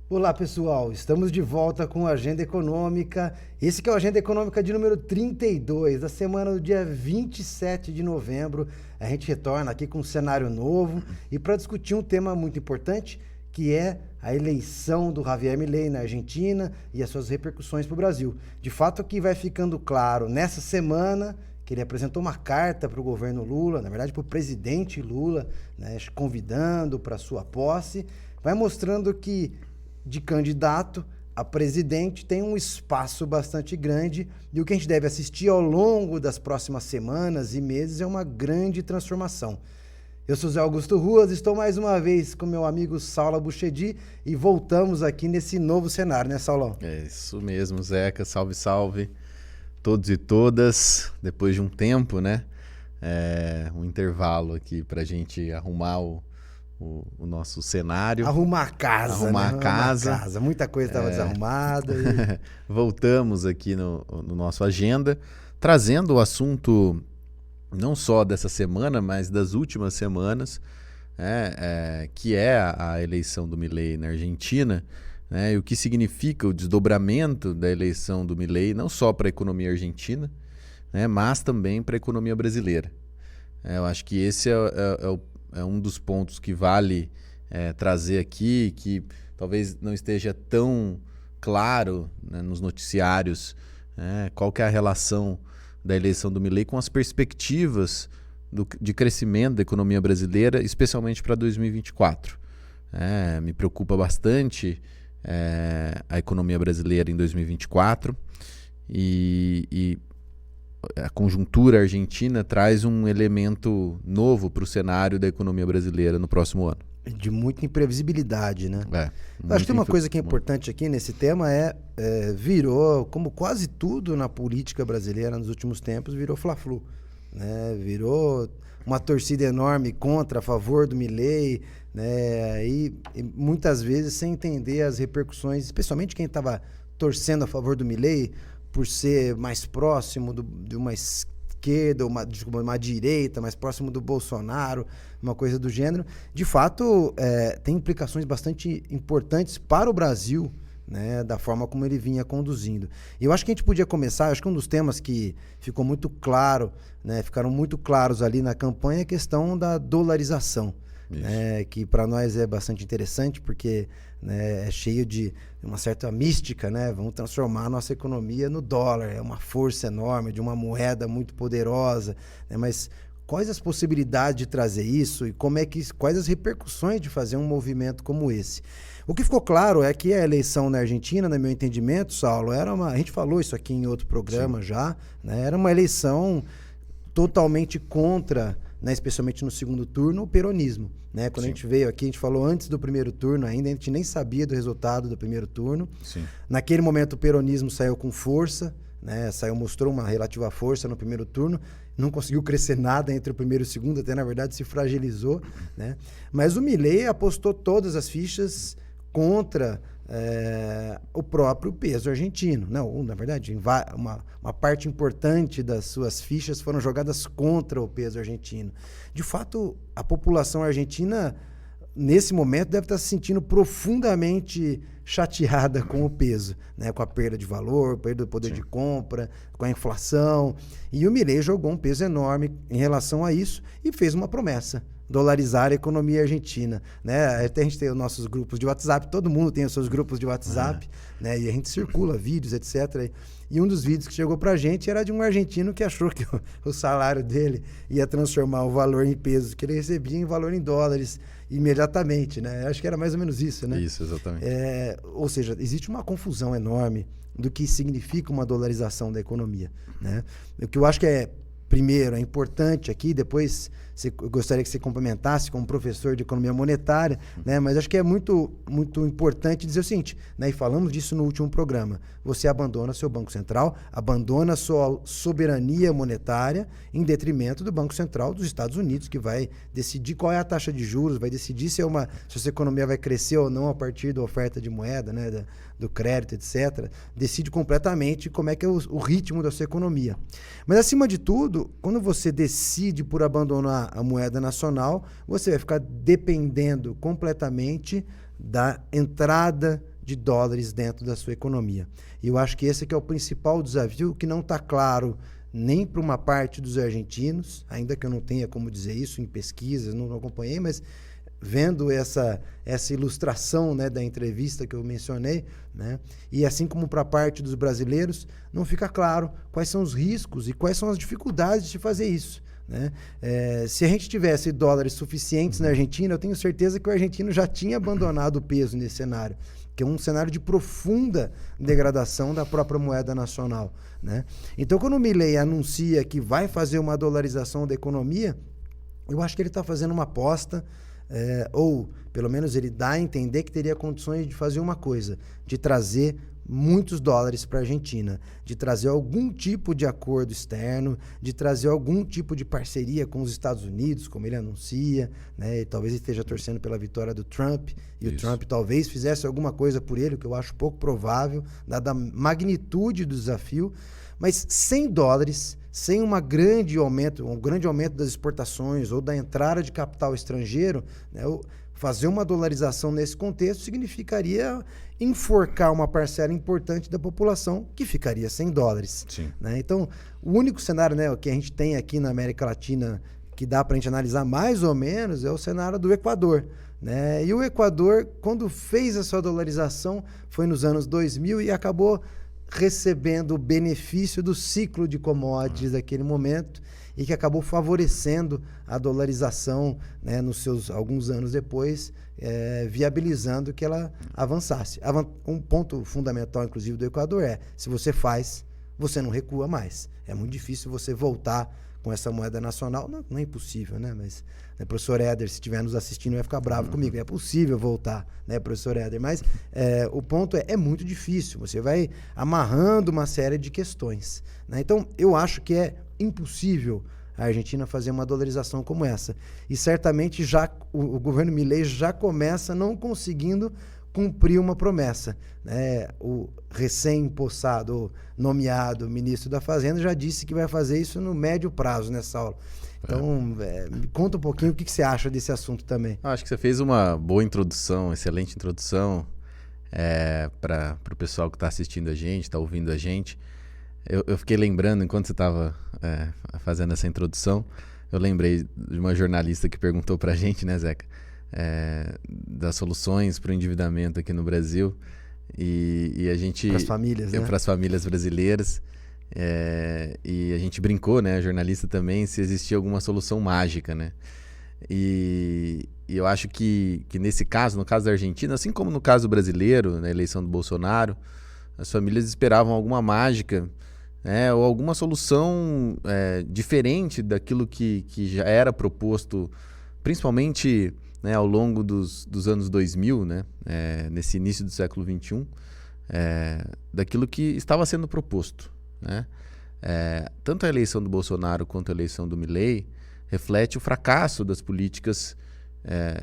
Olá pessoal, estamos de volta com a Agenda Econômica. Esse que é o Agenda Econômica de número 32, da semana do dia 27 de novembro. A gente retorna aqui com um cenário novo e para discutir um tema muito importante, que é a eleição do Javier Milei na Argentina e as suas repercussões para o Brasil. De fato, aqui vai ficando claro nessa semana que ele apresentou uma carta para o governo Lula, na verdade para o presidente Lula, né, convidando para sua posse, vai mostrando que de candidato a presidente tem um espaço bastante grande e o que a gente deve assistir ao longo das próximas semanas e meses é uma grande transformação. Eu sou Zé Augusto Ruas, estou mais uma vez com meu amigo Saulo Buchedi e voltamos aqui nesse novo cenário, né, Saulão? É isso mesmo, Zeca. Salve, salve todos e todas. Depois de um tempo, né? Um intervalo aqui pra gente arrumar o nosso cenário. Arrumar a casa, Arrumar né? a casa. Muita coisa estava desarrumada. Voltamos aqui no nosso agenda, trazendo o assunto não só dessa semana, mas das últimas semanas, que é a eleição do Milei na Argentina, né, e o que significa o desdobramento da eleição do Milei, não só para a economia argentina, né, mas também para a economia brasileira. Eu acho que esse é um dos pontos que vale trazer aqui, que talvez não esteja tão claro, né, nos noticiários, qual que é a relação da eleição do Milei com as perspectivas de crescimento da economia brasileira, especialmente para 2024. Me preocupa bastante a economia brasileira em 2024 e a conjuntura argentina traz um elemento novo para o cenário da economia brasileira no próximo ano. De muita imprevisibilidade, né? Acho que tem uma coisa que é importante aqui nesse tema virou, como quase tudo na política brasileira nos últimos tempos, virou Fla-Flu, né? Virou uma torcida enorme contra, a favor do Milei, né? E muitas vezes sem entender as repercussões, especialmente quem estava torcendo a favor do Milei, por ser mais próximo de uma esquerda, uma direita, mais próximo do Bolsonaro, uma coisa do gênero, de fato tem implicações bastante importantes para o Brasil, né, da forma como ele vinha conduzindo. E eu acho que a gente podia começar, acho que um dos temas que ficou muito claro, né, ficaram muito claros ali na campanha é a questão da dolarização. Que para nós é bastante interessante porque, né, é cheio de uma certa mística, né? Vamos transformar a nossa economia no dólar, é uma força enorme de uma moeda muito poderosa, né? Mas quais as possibilidades de trazer isso e quais as repercussões de fazer um movimento como esse? O que ficou claro é que a eleição na Argentina, no meu entendimento, Saulo, a gente falou isso aqui em outro programa. Sim. Já, né? Era uma eleição totalmente contra, né, especialmente no segundo turno, o peronismo. Né? Quando Sim. a gente veio aqui, a gente falou antes do primeiro turno ainda, a gente nem sabia do resultado do primeiro turno. Sim. Naquele momento o peronismo saiu com força, né? Mostrou uma relativa força no primeiro turno, não conseguiu crescer nada entre o primeiro e o segundo, até na verdade se fragilizou. Né? Mas o Milei apostou todas as fichas contra o próprio peso argentino. Não, na verdade, uma parte importante das suas fichas foram jogadas contra o peso argentino. De fato, a população argentina, nesse momento, deve estar se sentindo profundamente chateada com o peso, né? Com a perda de valor, perda do poder Sim. de compra, com a inflação. E o Milei jogou um peso enorme em relação a isso e fez uma promessa: dolarizar a economia argentina, né? Até a gente tem os nossos grupos de WhatsApp, todo mundo tem os seus grupos de WhatsApp, né? E a gente circula vídeos, etc. E um dos vídeos que chegou pra gente era de um argentino que achou que o salário dele ia transformar o valor em pesos que ele recebia em valor em dólares imediatamente, né? Acho que era mais ou menos isso, né? Isso, exatamente. Ou seja, existe uma confusão enorme do que significa uma dolarização da economia, né? O que eu acho que primeiro, é importante aqui, depois eu gostaria que você complementasse como professor de economia monetária, né? Mas acho que é muito, muito importante dizer o seguinte, né? E falamos disso no último programa: você abandona seu Banco Central, abandona sua soberania monetária em detrimento do Banco Central dos Estados Unidos, que vai decidir qual é a taxa de juros, vai decidir se a sua economia vai crescer ou não a partir da oferta de moeda, né? Do crédito, etc. Decide completamente como é que é o ritmo da sua economia. Mas, acima de tudo, quando você decide por abandonar a moeda nacional, você vai ficar dependendo completamente da entrada de dólares dentro da sua economia. E eu acho que esse aqui é o principal desafio, que não está claro nem para uma parte dos argentinos, ainda que eu não tenha como dizer isso em pesquisas, não acompanhei, mas vendo essa ilustração, né, da entrevista que eu mencionei, né, e assim como para a parte dos brasileiros, não fica claro quais são os riscos e quais são as dificuldades de fazer isso, né? Se a gente tivesse dólares suficientes na Argentina, eu tenho certeza que o argentino já tinha abandonado o peso nesse cenário, que é um cenário de profunda degradação da própria moeda nacional, né? Então, quando o Milei anuncia que vai fazer uma dolarização da economia, eu acho que ele está fazendo uma aposta, ou pelo menos ele dá a entender que teria condições de fazer uma coisa, de trazer muitos dólares para a Argentina, de trazer algum tipo de acordo externo, de trazer algum tipo de parceria com os Estados Unidos, como ele anuncia, né? E talvez ele esteja torcendo pela vitória do Trump, e o Trump talvez fizesse alguma coisa por ele, o que eu acho pouco provável, dada a magnitude do desafio, mas sem dólares, sem um grande aumento das exportações ou da entrada de capital estrangeiro, né? Fazer uma dolarização nesse contexto significaria enforcar uma parcela importante da população que ficaria sem dólares. Né? Então, o único cenário, né, que a gente tem aqui na América Latina que dá para a gente analisar mais ou menos é o cenário do Equador. Né? E o Equador, quando fez a sua dolarização, foi nos anos 2000 e acabou recebendo o benefício do ciclo de commodities daquele momento e que acabou favorecendo a dolarização, né, nos seus alguns anos depois, viabilizando que ela avançasse. Um ponto fundamental, inclusive, do Equador se você faz, você não recua mais. É muito difícil você voltar com essa moeda nacional. Não é impossível, né? Mas, né, professor Éder, se estiver nos assistindo, vai ficar bravo comigo. É possível voltar, né, professor Éder? Mas o ponto é muito difícil. Você vai amarrando uma série de questões. Né? Então, eu acho que é impossível a Argentina fazer uma dolarização como essa. E certamente já o governo Milei já começa não conseguindo cumprir uma promessa. Né? O recém-possado, nomeado ministro da Fazenda já disse que vai fazer isso no médio prazo, né, Saulo? Então, me conta um pouquinho o que você acha desse assunto também. Acho que você fez uma boa introdução, excelente introdução para o pessoal que está assistindo a gente, está ouvindo a gente. Eu fiquei lembrando, enquanto você estava fazendo essa introdução, eu lembrei de uma jornalista que perguntou para a gente, né, Zeca, das soluções para o endividamento aqui no Brasil. E a gente... Para as famílias, né? Para as famílias brasileiras. E a gente brincou, né, a jornalista também, se existia alguma solução mágica, né? E eu acho que nesse caso, no caso da Argentina, assim como no caso brasileiro, na eleição do Bolsonaro, as famílias esperavam alguma mágica, ou alguma solução diferente daquilo que já era proposto, principalmente, né, ao longo dos anos 2000, né, nesse início do século XXI, daquilo que estava sendo proposto. Né? Tanto a eleição do Bolsonaro quanto a eleição do Milei reflete o fracasso das políticas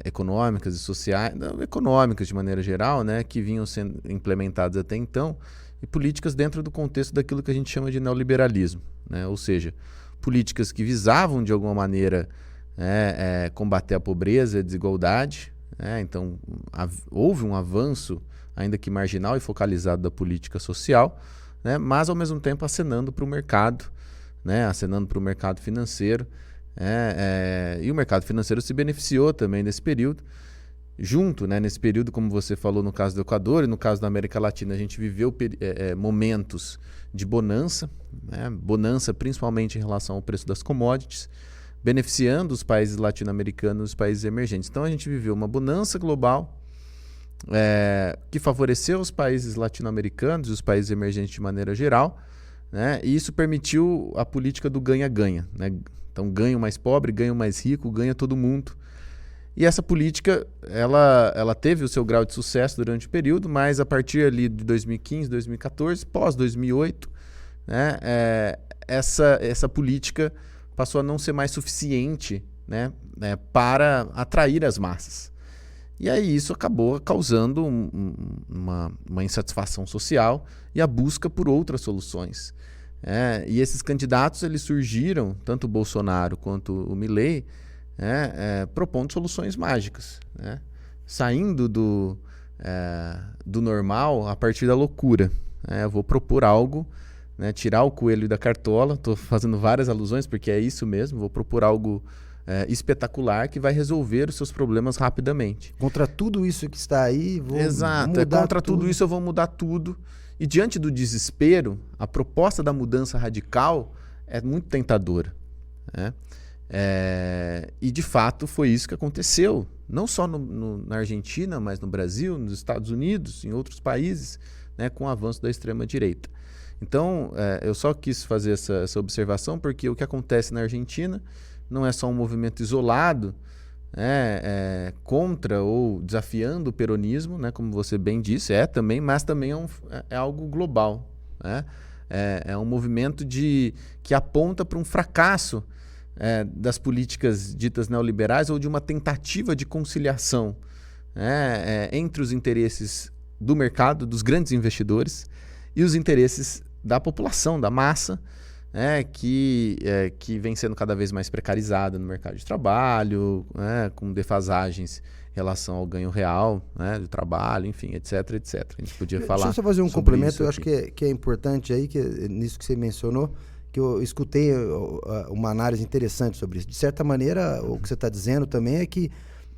econômicas e sociais, econômicas de maneira geral, né, que vinham sendo implementadas até então, e políticas dentro do contexto daquilo que a gente chama de neoliberalismo, né? Ou seja, políticas que visavam de alguma maneira combater a pobreza e a desigualdade, né? Então houve um avanço, ainda que marginal e focalizado, da política social, né? Mas ao mesmo tempo acenando para o mercado, né? Acenando para o mercado financeiro, e o mercado financeiro se beneficiou também nesse período. Junto, né, nesse período, como você falou no caso do Equador e no caso da América Latina, a gente viveu momentos de bonança, né? Bonança principalmente em relação ao preço das commodities, beneficiando os países latino-americanos e os países emergentes. Então a gente viveu uma bonança global que favoreceu os países latino-americanos e os países emergentes de maneira geral, né? E isso permitiu a política do ganha-ganha, né? Então ganha o mais pobre, ganha o mais rico, ganha todo mundo. E essa política, ela teve o seu grau de sucesso durante o período, mas a partir ali de 2015, 2014, pós-2008, né, essa política passou a não ser mais suficiente, né, para atrair as massas. E aí isso acabou causando uma insatisfação social e a busca por outras soluções. E esses candidatos, eles surgiram, tanto o Bolsonaro quanto o Milei, propondo soluções mágicas, né? Saindo do normal a partir da loucura. Eu vou propor algo, né, tirar o coelho da cartola. Estou fazendo várias alusões porque é isso mesmo. Vou propor algo espetacular que vai resolver os seus problemas rapidamente. Contra tudo isso que está aí, vou Exato, mudar contra tudo isso eu vou mudar tudo. E diante do desespero, a proposta da mudança radical é muito tentadora, né? E de fato foi isso que aconteceu, não só na Argentina, mas no Brasil, nos Estados Unidos, em outros países, né, com o avanço da extrema-direita. Então, eu só quis fazer essa observação porque o que acontece na Argentina não é só um movimento isolado, contra ou desafiando o peronismo, né, como você bem disse, também, mas também é algo global, né? É um movimento que aponta para um fracasso das políticas ditas neoliberais ou de uma tentativa de conciliação entre os interesses do mercado, dos grandes investidores, e os interesses da população, da massa, que vem sendo cada vez mais precarizada no mercado de trabalho, com defasagens em relação ao ganho real, do trabalho, enfim, etc, etc. A gente podia falar. Deixa eu só fazer um complemento, eu acho que é importante aí, nisso que você mencionou, que eu escutei uma análise interessante sobre isso. De certa maneira, o que você está dizendo também é que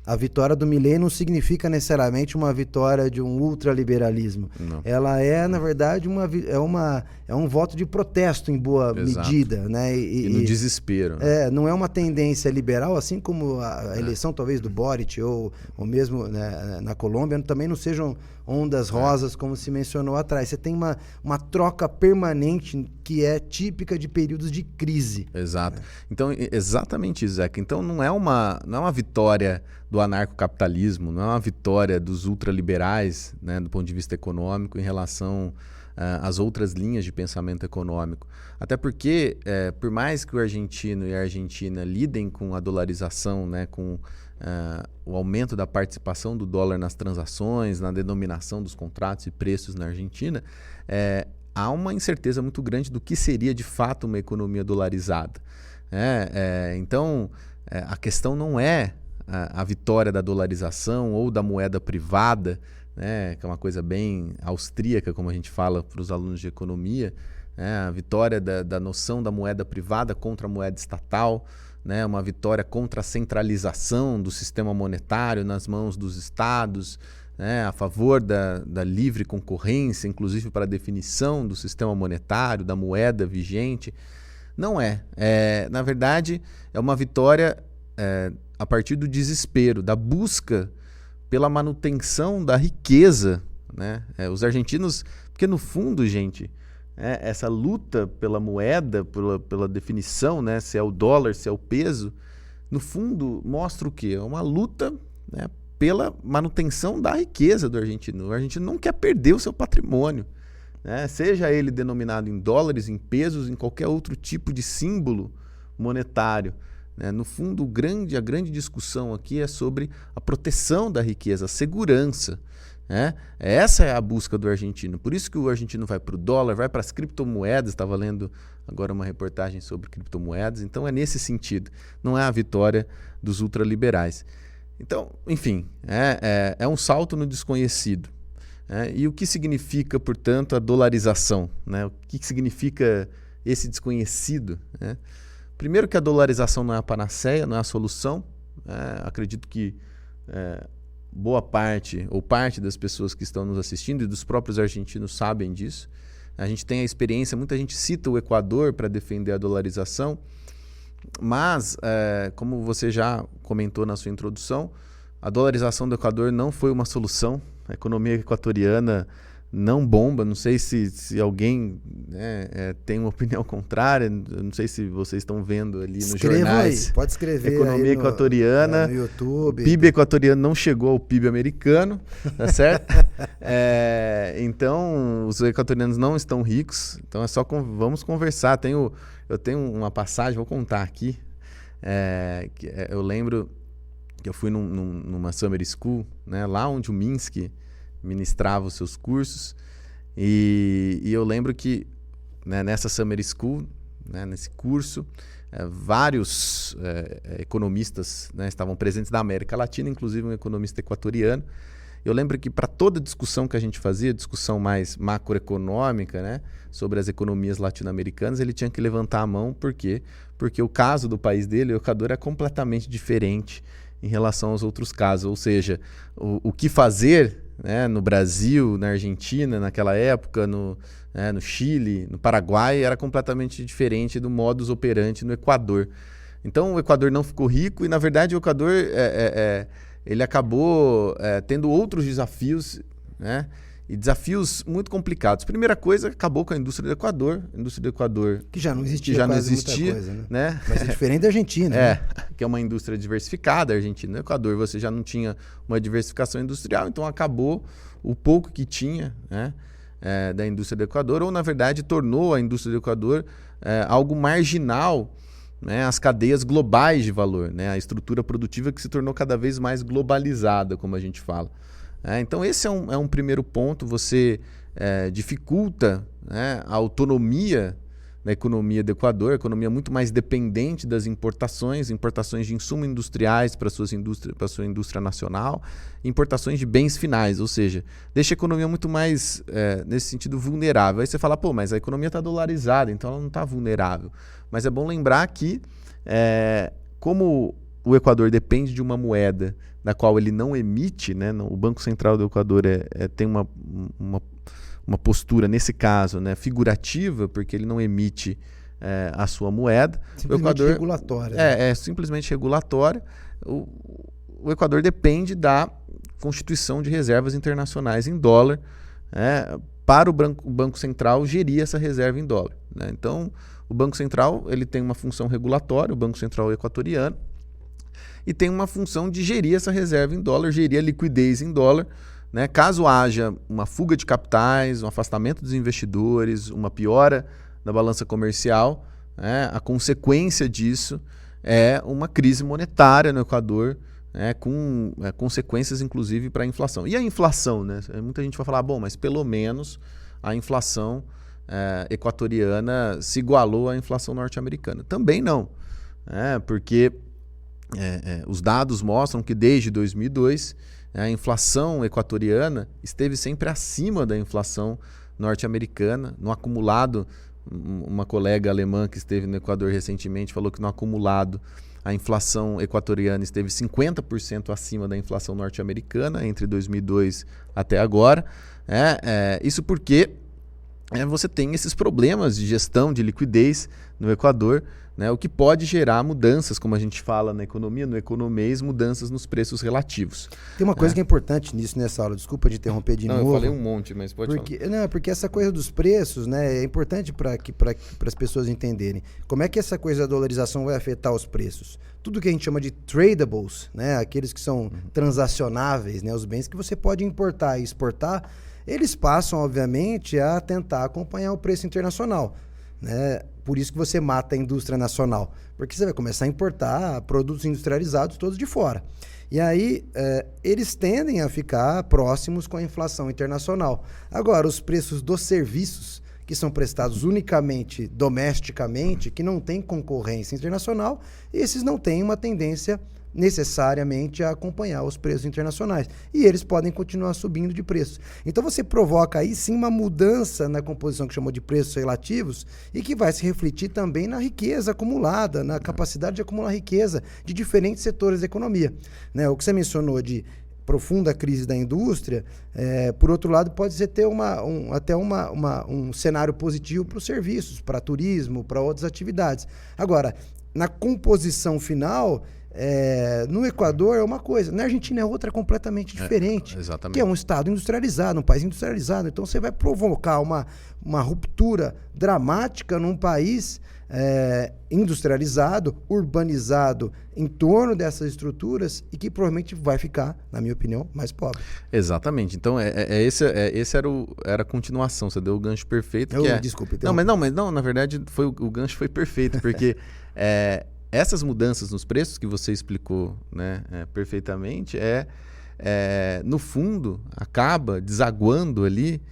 a vitória do Milei não significa necessariamente uma vitória de um ultraliberalismo. Não. Ela na verdade, um voto de protesto em boa medida. Né? E no desespero. Né? Não é uma tendência liberal, assim como a eleição talvez do Boric ou mesmo, né, na Colômbia, também não sejam ondas rosas, como se mencionou atrás. Você tem uma troca permanente que é típica de períodos de crise. Exato. Então, exatamente isso, Zeca. Então, não é uma vitória do anarcocapitalismo, não é uma vitória dos ultraliberais, né, do ponto de vista econômico, em relação às outras linhas de pensamento econômico. Até porque, por mais que o argentino e a Argentina lidem com a dolarização, né, com o aumento da participação do dólar nas transações, na denominação dos contratos e preços na Argentina, há uma incerteza muito grande do que seria de fato uma economia dolarizada. Então, a questão não é a vitória da dolarização ou da moeda privada, né, que é uma coisa bem austríaca, como a gente fala para os alunos de economia, a vitória da noção da moeda privada contra a moeda estatal, né, uma vitória contra a centralização do sistema monetário nas mãos dos estados, né, a favor da livre concorrência, inclusive para a definição do sistema monetário, da moeda vigente. Não é. Na verdade, é uma vitória a partir do desespero, da busca pela manutenção da riqueza, né? Os argentinos, porque no fundo, gente, essa luta pela moeda, pela definição, né, se é o dólar, se é o peso, no fundo mostra o quê? É uma luta, né, pela manutenção da riqueza do argentino. O argentino não quer perder o seu patrimônio, né? Seja ele denominado em dólares, em pesos, em qualquer outro tipo de símbolo monetário. No fundo, a grande discussão aqui é sobre a proteção da riqueza, a segurança. Essa é a busca do argentino. Por isso que o argentino vai para o dólar, vai para as criptomoedas. Estava lendo agora uma reportagem sobre criptomoedas. Então é nesse sentido. Não é a vitória dos ultraliberais. Então, enfim, é um salto no desconhecido. E o que significa, portanto, a dolarização? O que significa esse desconhecido? Primeiro que a dolarização não é a panaceia, não é a solução. Acredito que boa parte ou parte das pessoas que estão nos assistindo e dos próprios argentinos sabem disso. A gente tem a experiência, muita gente cita o Equador para defender a dolarização, mas, como você já comentou na sua introdução, a dolarização do Equador não foi uma solução. A economia equatoriana não bomba. Não sei se alguém tem uma opinião contrária. Não sei se vocês estão vendo ali nos jornais. Aí, pode escrever. Economia aí equatoriana. No YouTube. O PIB equatoriano não chegou ao PIB americano, tá certo? Então, os equatorianos não estão ricos. Então, é só vamos conversar. Eu tenho uma passagem, vou contar aqui. Eu lembro que eu fui numa summer school, né, lá onde o Minsky ministrava os seus cursos, e eu lembro que, né, nessa summer school, né, nesse curso, vários economistas, né, estavam presentes da América Latina, inclusive um economista equatoriano, Eu lembro que para toda discussão que a gente fazia, discussão mais macroeconômica, né, sobre as economias latino-americanas, ele tinha que levantar a mão. Por quê? Porque o caso do país dele, o Equador, é completamente diferente em relação aos outros casos. Ou seja, o que fazer, né, no Brasil, na Argentina, naquela época, no Chile, no Paraguai, era completamente diferente do modus operandi no Equador. Então o Equador não ficou rico e, na verdade, o Equador ele acabou tendo outros desafios, né? E desafios muito complicados. Primeira coisa, acabou com a indústria do Equador. A indústria do Equador... Que já não existia muita coisa, né? Mas é diferente da Argentina. Né? Que é uma indústria diversificada. A Argentina, no Equador, você já não tinha uma diversificação industrial, então acabou o pouco que tinha, né, da indústria do Equador, ou, na verdade, tornou a indústria do Equador algo marginal, né, às cadeias globais de valor, né, a estrutura produtiva que se tornou cada vez mais globalizada, como a gente fala. Então esse é um primeiro ponto. Você dificulta, né, a autonomia da economia do Equador, a economia muito mais dependente das importações de insumos industriais para a sua indústria nacional, importações de bens finais, ou seja, deixa a economia muito mais, nesse sentido, vulnerável. Aí você fala, pô, mas a economia está dolarizada, então ela não está vulnerável. Mas é bom lembrar que, como o Equador depende de uma moeda da qual ele não emite, né? O Banco Central do Equador tem uma postura, nesse caso, né, figurativa, porque ele não emite a sua moeda. Simplesmente o Equador, regulatória. Né? É simplesmente regulatória. O Equador depende da constituição de reservas internacionais em dólar, para o Banco Central gerir essa reserva em dólar. Né? Então, o Banco Central ele tem uma função regulatória, o Banco Central equatoriano, e tem uma função de gerir essa reserva em dólar, gerir a liquidez em dólar, né? Caso haja uma fuga de capitais, um afastamento dos investidores, uma piora da balança comercial, né? A consequência disso é uma crise monetária no Equador, né? Com consequências inclusive para a inflação. E a inflação, né? Muita gente vai falar, bom, mas pelo menos a inflação equatoriana se igualou à inflação norte-americana. Também não, porque os dados mostram que desde 2002 a inflação equatoriana esteve sempre acima da inflação norte-americana. No acumulado, uma colega alemã que esteve no Equador recentemente falou que no acumulado a inflação equatoriana esteve 50% acima da inflação norte-americana entre 2002 até agora. Isso porque você tem esses problemas de gestão de liquidez no Equador, né, o que pode gerar mudanças, como a gente fala na economia, no economês, mudanças nos preços relativos. Tem uma coisa que é importante nisso nessa aula, desculpa de interromper de novo. Eu falei um monte, mas pode falar. Não, porque essa coisa dos preços, né, é importante para as pessoas entenderem. Como é que essa coisa da dolarização vai afetar os preços? Tudo que a gente chama de tradables, né, aqueles que são transacionáveis, né, os bens que você pode importar e exportar, eles passam, obviamente, a tentar acompanhar o preço internacional. Né? Por isso que você mata a indústria nacional, porque você vai começar a importar produtos industrializados todos de fora. E aí eles tendem a ficar próximos com a inflação internacional. Agora, os preços dos serviços, que são prestados unicamente domesticamente, que não tem concorrência internacional, esses não têm uma tendência necessariamente a acompanhar os preços internacionais. E eles podem continuar subindo de preço. Então você provoca aí sim uma mudança na composição que chamou de preços relativos e que vai se refletir também na riqueza acumulada, na capacidade de acumular riqueza de diferentes setores da economia. Né? O que você mencionou de profunda crise da indústria, por outro lado, pode ser ter até um cenário positivo para os serviços, para turismo, para outras atividades. Agora, na composição final, no Equador é uma coisa, na Argentina é outra completamente diferente, exatamente. Que é um estado industrializado, um país industrializado. Então você vai provocar uma ruptura dramática num país industrializado, urbanizado em torno dessas estruturas e que provavelmente vai ficar, na minha opinião, mais pobre. Exatamente. Então esse era a continuação. Você deu o gancho perfeito. Desculpe. Não, na verdade o gancho foi perfeito, porque essas mudanças nos preços que você explicou, né, perfeitamente, no fundo, acaba desaguando ali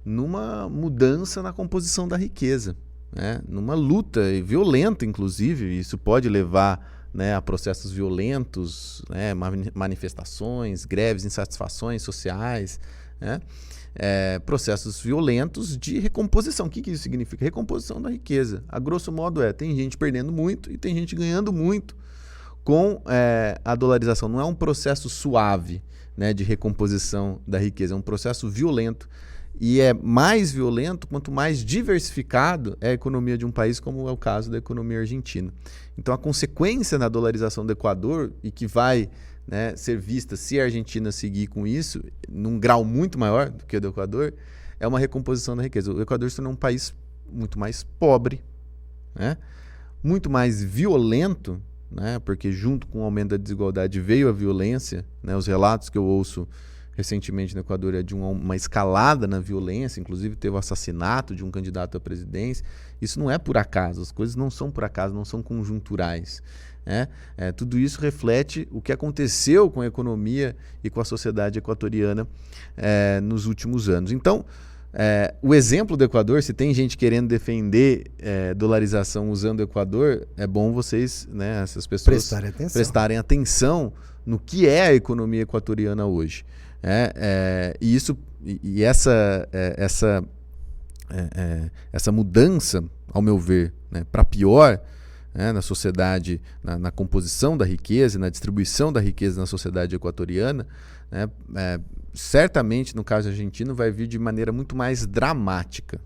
numa mudança na composição da riqueza, né, numa luta violenta, inclusive. Isso pode levar né, a processos violentos, né, manifestações, greves, insatisfações sociais, né, processos violentos de recomposição. O que isso significa? Recomposição da riqueza. A grosso modo tem gente perdendo muito e tem gente ganhando muito com a dolarização. Não é um processo suave, né, de recomposição da riqueza, é um processo violento. E é mais violento quanto mais diversificado é a economia de um país, como é o caso da economia argentina. Então, a consequência na dolarização do Equador, e que vai, né, ser vista se a Argentina seguir com isso, num grau muito maior do que o do Equador, é uma recomposição da riqueza. O Equador se tornou um país muito mais pobre, né, muito mais violento, né, porque junto com o aumento da desigualdade veio a violência, né, os relatos que eu ouço recentemente no Equador é de uma escalada na violência, inclusive teve o assassinato de um candidato à presidência. Isso não é por acaso, as coisas não são por acaso, não são conjunturais. Tudo isso reflete o que aconteceu com a economia e com a sociedade equatoriana nos últimos anos. Então, o exemplo do Equador, se tem gente querendo defender dolarização usando o Equador, é bom vocês, né, essas pessoas prestarem atenção no que é a economia equatoriana hoje. E essa mudança, ao meu ver, né, para pior, na sociedade, na composição da riqueza, na distribuição da riqueza na sociedade equatoriana, né, certamente, no caso argentino, vai vir de maneira muito mais dramática,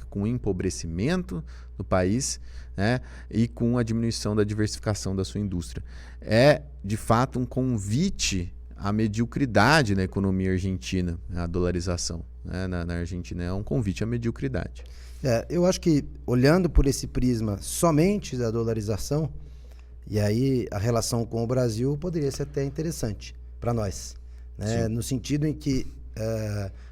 com o empobrecimento do país, né, e com a diminuição da diversificação da sua indústria. É, de fato, um convite à mediocridade na economia argentina, a dolarização, né, na Argentina é um convite à mediocridade. Eu acho que, olhando por esse prisma somente da dolarização, e aí a relação com o Brasil poderia ser até interessante para nós, né? No sentido em que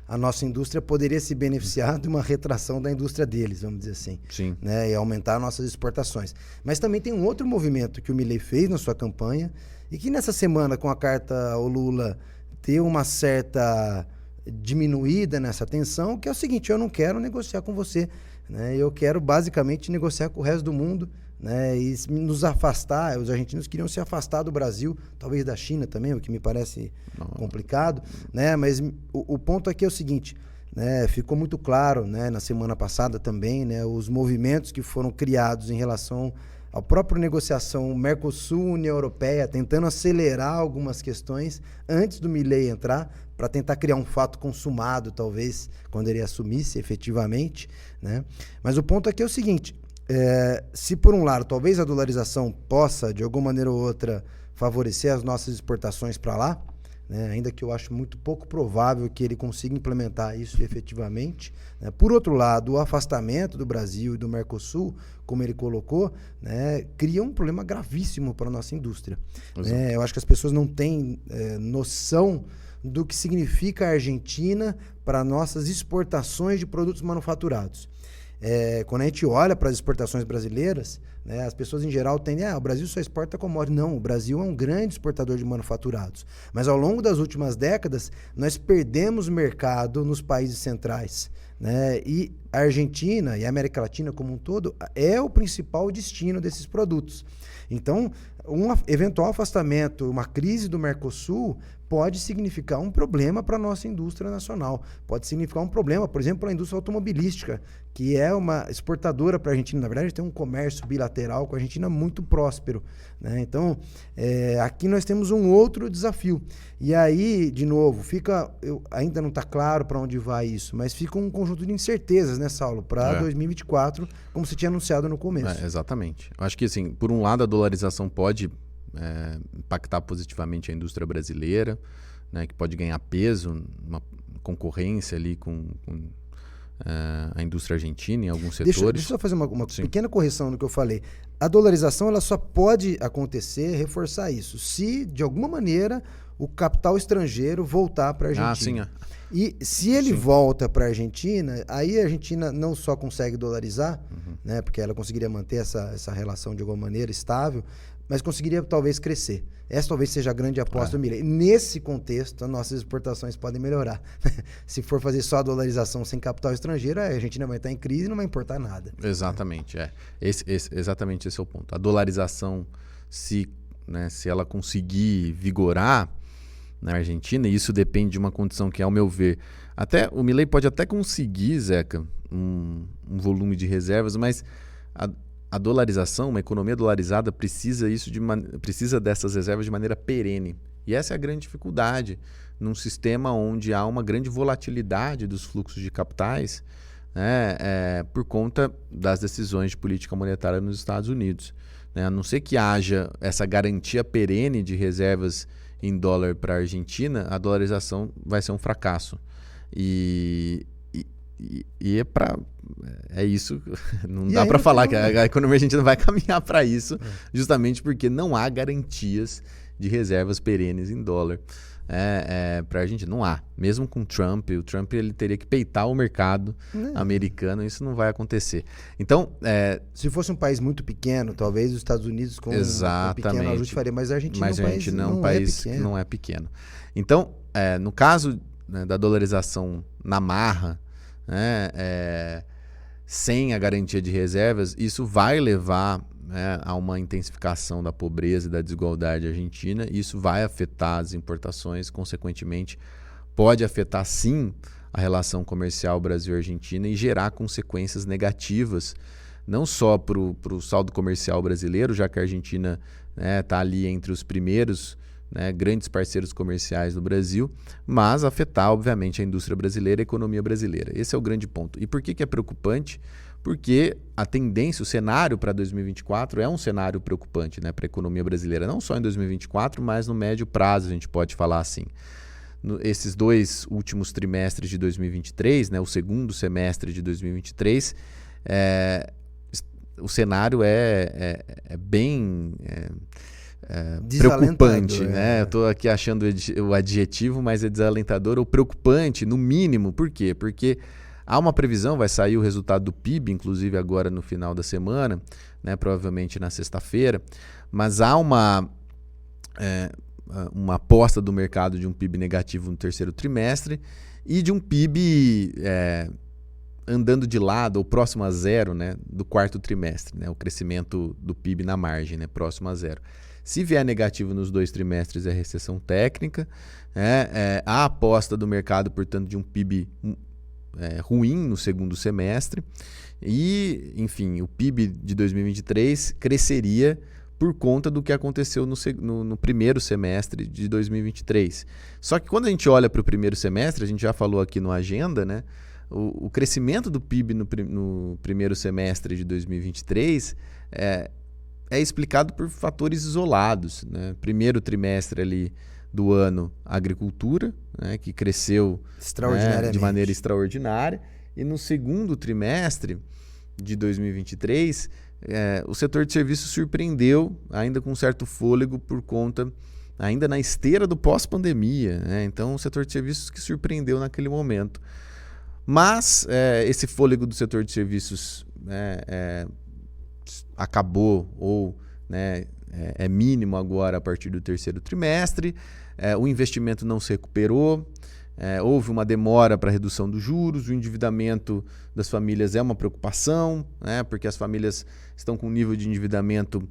a nossa indústria poderia se beneficiar de uma retração da indústria deles, vamos dizer assim. Sim. Né? E aumentar nossas exportações. Mas também tem um outro movimento que o Milei fez na sua campanha e que nessa semana, com a carta ao Lula, deu uma certa diminuída nessa tensão, que é o seguinte: eu não quero negociar com você, né? Eu quero basicamente negociar com o resto do mundo, né? E nos afastar. Os argentinos queriam se afastar do Brasil, talvez da China também, o que me parece complicado, né? Mas o ponto aqui é o seguinte, né? Ficou muito claro, né, na semana passada também, né, os movimentos que foram criados em relação à própria negociação Mercosul-União Europeia, tentando acelerar algumas questões antes do Milei entrar, para tentar criar um fato consumado, talvez, quando ele assumisse efetivamente, né? Mas o ponto aqui é o seguinte: se por um lado, talvez a dolarização possa, de alguma maneira ou outra, favorecer as nossas exportações para lá, né? Ainda que eu acho muito pouco provável que ele consiga implementar isso efetivamente, né? Por outro lado, o afastamento do Brasil e do Mercosul, como ele colocou, né, cria um problema gravíssimo para a nossa indústria. Eu acho que as pessoas não têm noção do que significa a Argentina para nossas exportações de produtos manufaturados. Quando a gente olha para as exportações brasileiras, né, as pessoas em geral tendem, o Brasil só exporta commodity. Não, o Brasil é um grande exportador de manufaturados. Mas ao longo das últimas décadas, nós perdemos mercado nos países centrais, né? E a Argentina e a América Latina como um todo é o principal destino desses produtos. Então, um eventual afastamento, uma crise do Mercosul pode significar um problema para a nossa indústria nacional. Pode significar um problema, por exemplo, para a indústria automobilística, que é uma exportadora para a Argentina. Na verdade, tem um comércio bilateral com a Argentina muito próspero, né? Então, aqui nós temos um outro desafio. E aí, de novo, ainda não está claro para onde vai isso, mas fica um conjunto de incertezas, né, Saulo, para 2024, como você tinha anunciado no começo. Exatamente. Eu acho que, assim, por um lado, a dolarização pode impactar positivamente a indústria brasileira, né, que pode ganhar peso, uma concorrência ali com a indústria argentina em alguns setores. Deixa eu só fazer uma pequena correção no que eu falei. A dolarização ela só pode acontecer, reforçar isso, se de alguma maneira o capital estrangeiro voltar para a Argentina. E se ele volta para a Argentina, aí a Argentina não só consegue dolarizar, né, porque ela conseguiria manter essa relação de alguma maneira estável, mas conseguiria talvez crescer. Essa talvez seja a grande aposta do Milei. Nesse contexto, as nossas exportações podem melhorar. Se for fazer só a dolarização sem capital estrangeiro, a Argentina vai estar em crise e não vai importar nada. Exatamente, exatamente esse é o ponto. A dolarização, se ela conseguir vigorar na Argentina, e isso depende de uma condição que, ao meu ver, até o Milei pode até conseguir, Zeca, um volume de reservas, mas a dolarização, uma economia dolarizada, precisa dessas reservas de maneira perene. E essa é a grande dificuldade num sistema onde há uma grande volatilidade dos fluxos de capitais, por conta das decisões de política monetária nos Estados Unidos. A não ser que haja essa garantia perene de reservas em dólar para a Argentina, a dolarização vai ser um fracasso. E é isso, não dá para falar que a economia argentina vai caminhar para isso, justamente porque não há garantias de reservas perenes em dólar para a Argentina. Não há. Mesmo com o Trump ele teria que peitar o mercado americano, isso não vai acontecer. Então, se fosse um país muito pequeno, talvez os Estados Unidos com um pequeno ajuste faria, mas a Argentina é um país que não é pequeno. Então, no caso da dolarização na marra, sem a garantia de reservas, isso vai levar a uma intensificação da pobreza e da desigualdade argentina. Isso vai afetar as importações, consequentemente pode afetar sim a relação comercial Brasil-Argentina e gerar consequências negativas, não só para o saldo comercial brasileiro, já que a Argentina está ali entre os primeiros grandes parceiros comerciais do Brasil, mas afetar, obviamente, a indústria brasileira e a economia brasileira. Esse é o grande ponto. E por que é preocupante? Porque a tendência, o cenário para 2024 é um cenário preocupante para a economia brasileira, não só em 2024, mas no médio prazo, a gente pode falar assim. Esses 2 últimos trimestres de 2023, o segundo semestre de 2023, o cenário é bem... preocupante, Eu estou aqui achando o adjetivo, mas é desalentador ou preocupante, no mínimo. Por quê? Porque há uma previsão, vai sair o resultado do PIB, inclusive agora no final da semana, provavelmente na sexta-feira, mas há uma aposta do mercado de um PIB negativo no terceiro trimestre e de um PIB andando de lado ou próximo a zero do quarto trimestre, o crescimento do PIB na margem, próximo a zero. Se vier negativo nos 2 trimestres, é recessão técnica. A aposta do mercado, portanto, de um PIB ruim no segundo semestre. E, enfim, o PIB de 2023 cresceria por conta do que aconteceu no primeiro semestre de 2023. Só que quando a gente olha para o primeiro semestre, a gente já falou aqui no Agenda, o crescimento do PIB no primeiro semestre de 2023 é explicado por fatores isolados. Primeiro trimestre ali do ano, a agricultura, que cresceu de maneira extraordinária. E no segundo trimestre de 2023, o setor de serviços surpreendeu, ainda com certo fôlego, por conta, ainda na esteira do pós-pandemia. Então, o setor de serviços que surpreendeu naquele momento. Mas esse fôlego do setor de serviços acabou ou é mínimo agora a partir do terceiro trimestre. O investimento não se recuperou, houve uma demora para a redução dos juros, o endividamento das famílias é uma preocupação, porque as famílias estão com um nível de endividamento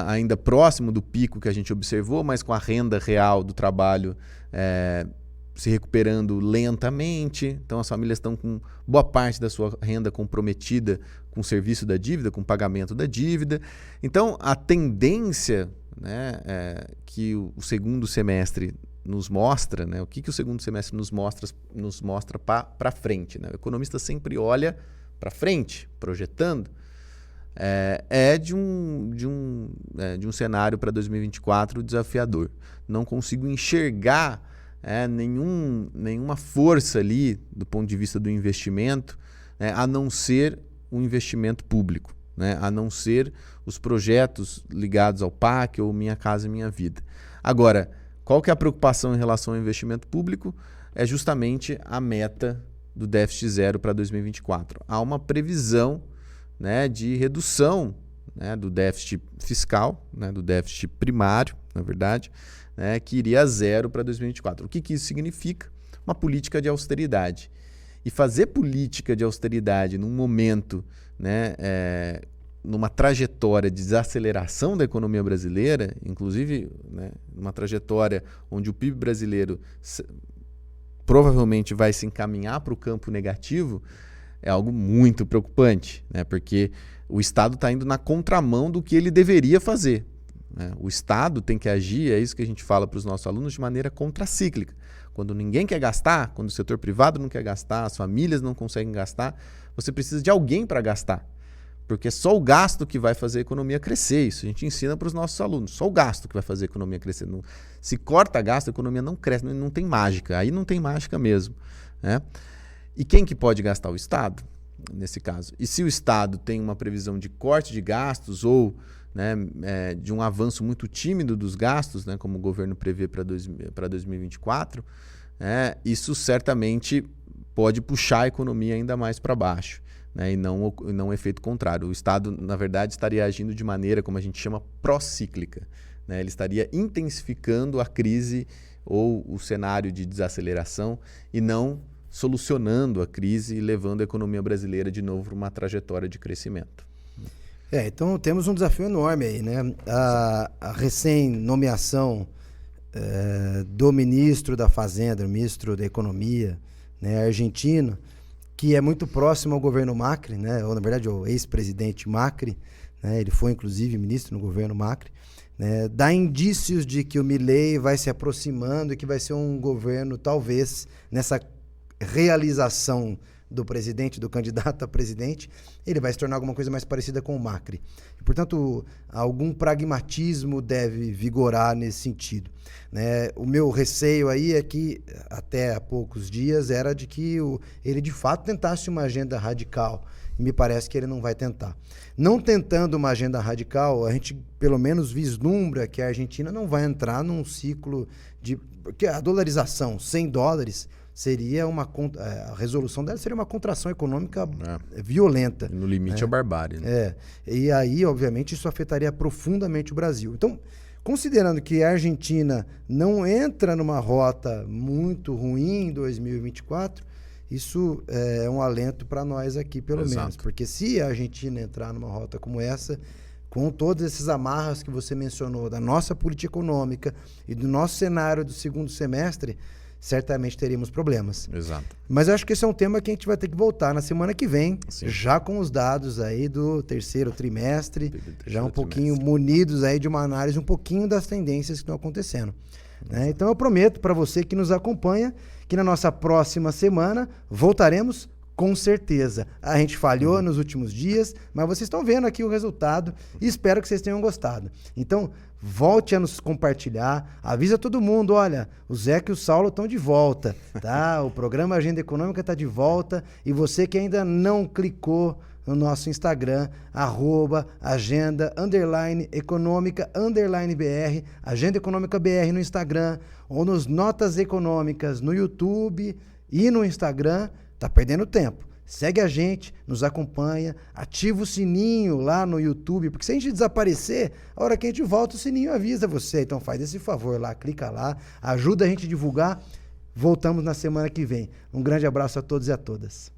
ainda próximo do pico que a gente observou, mas com a renda real do trabalho se recuperando lentamente. Então as famílias estão com boa parte da sua renda comprometida com o serviço da dívida, com o pagamento da dívida. Então a tendência que o segundo semestre nos mostra, o que o segundo semestre nos mostra para frente. O economista sempre olha para frente, projetando, de um cenário para 2024 desafiador. Não consigo enxergar nenhuma força ali do ponto de vista do investimento, a não ser o investimento público, a não ser os projetos ligados ao PAC ou Minha Casa Minha Vida. Agora, qual que é a preocupação em relação ao investimento público? É justamente a meta do déficit zero para 2024. Há uma previsão de redução né, do déficit fiscal, né, do déficit primário, na verdade, né, que iria a zero para 2024. O que isso significa? Uma política de austeridade. E fazer política de austeridade num momento, né, numa trajetória de desaceleração da economia brasileira, inclusive, né, numa trajetória onde o PIB brasileiro provavelmente vai se encaminhar para o campo negativo, é algo muito preocupante, né, porque o Estado está indo na contramão do que ele deveria fazer, né? O Estado tem que agir, é isso que a gente fala para os nossos alunos, de maneira contracíclica. Quando ninguém quer gastar, quando o setor privado não quer gastar, as famílias não conseguem gastar, você precisa de alguém para gastar. Porque é só o gasto que vai fazer a economia crescer. Isso a gente ensina para os nossos alunos. Só o gasto que vai fazer a economia crescer. Não, se corta gasto, a economia não cresce, não tem mágica. Aí não tem mágica mesmo, né? E quem que pode gastar? O Estado, nesse caso. E se o Estado tem uma previsão de corte de gastos ou, né, de um avanço muito tímido dos gastos, né, como o governo prevê para 2024, isso certamente pode puxar a economia ainda mais para baixo. Né, e não o efeito contrário. O Estado, na verdade, estaria agindo de maneira, como a gente chama, pró-cíclica. Né? Ele estaria intensificando a crise ou o cenário de desaceleração e não solucionando a crise e levando a economia brasileira de novo para uma trajetória de crescimento. Então temos um desafio enorme aí, né? A recém-nomeação do ministro da Fazenda, o ministro da Economia, né, argentino, que é muito próximo ao governo Macri, né? Ou na verdade ao ex-presidente Macri, né? Ele foi inclusive ministro no governo Macri, né? Dá indícios de que o Milei vai se aproximando e que vai ser um governo, talvez, nessa realização do presidente, do candidato a presidente, ele vai se tornar alguma coisa mais parecida com o Macri. E, portanto, algum pragmatismo deve vigorar nesse sentido. Né? O meu receio aí é que, até há poucos dias, era de que ele de fato tentasse uma agenda radical. E me parece que ele não vai tentar. Não tentando uma agenda radical, a gente pelo menos vislumbra que a Argentina não vai entrar num ciclo de... Porque a dolarização, $100, seria a resolução dela seria uma contração econômica violenta. No limite, a barbárie. Né? E aí, obviamente, isso afetaria profundamente o Brasil. Então, considerando que a Argentina não entra numa rota muito ruim em 2024, isso é um alento para nós aqui, pelo menos. Porque se a Argentina entrar numa rota como essa, com todos esses amarras que você mencionou da nossa política econômica e do nosso cenário do segundo semestre, certamente teríamos problemas. Exato. Mas eu acho que esse é um tema que a gente vai ter que voltar na semana que vem, já com os dados aí do terceiro trimestre, já um pouquinho munidos aí de uma análise um pouquinho das tendências que estão acontecendo. Né? Então eu prometo para você que nos acompanha que na nossa próxima semana voltaremos com certeza. A gente falhou nos últimos dias, mas vocês estão vendo aqui o resultado e espero que vocês tenham gostado. Então, volte a nos compartilhar, avisa todo mundo, olha, o Zeca e o Saulo estão de volta, tá? O programa Agenda Econômica está de volta e você que ainda não clicou no nosso Instagram, @agenda_econômica_br, Agenda Econômica BR no Instagram, ou nos Notas Econômicas no YouTube e no Instagram, tá perdendo tempo. Segue a gente, nos acompanha, ativa o sininho lá no YouTube, porque se a gente desaparecer, a hora que a gente volta, o sininho avisa você. Então faz esse favor lá, clica lá, ajuda a gente a divulgar. Voltamos na semana que vem. Um grande abraço a todos e a todas.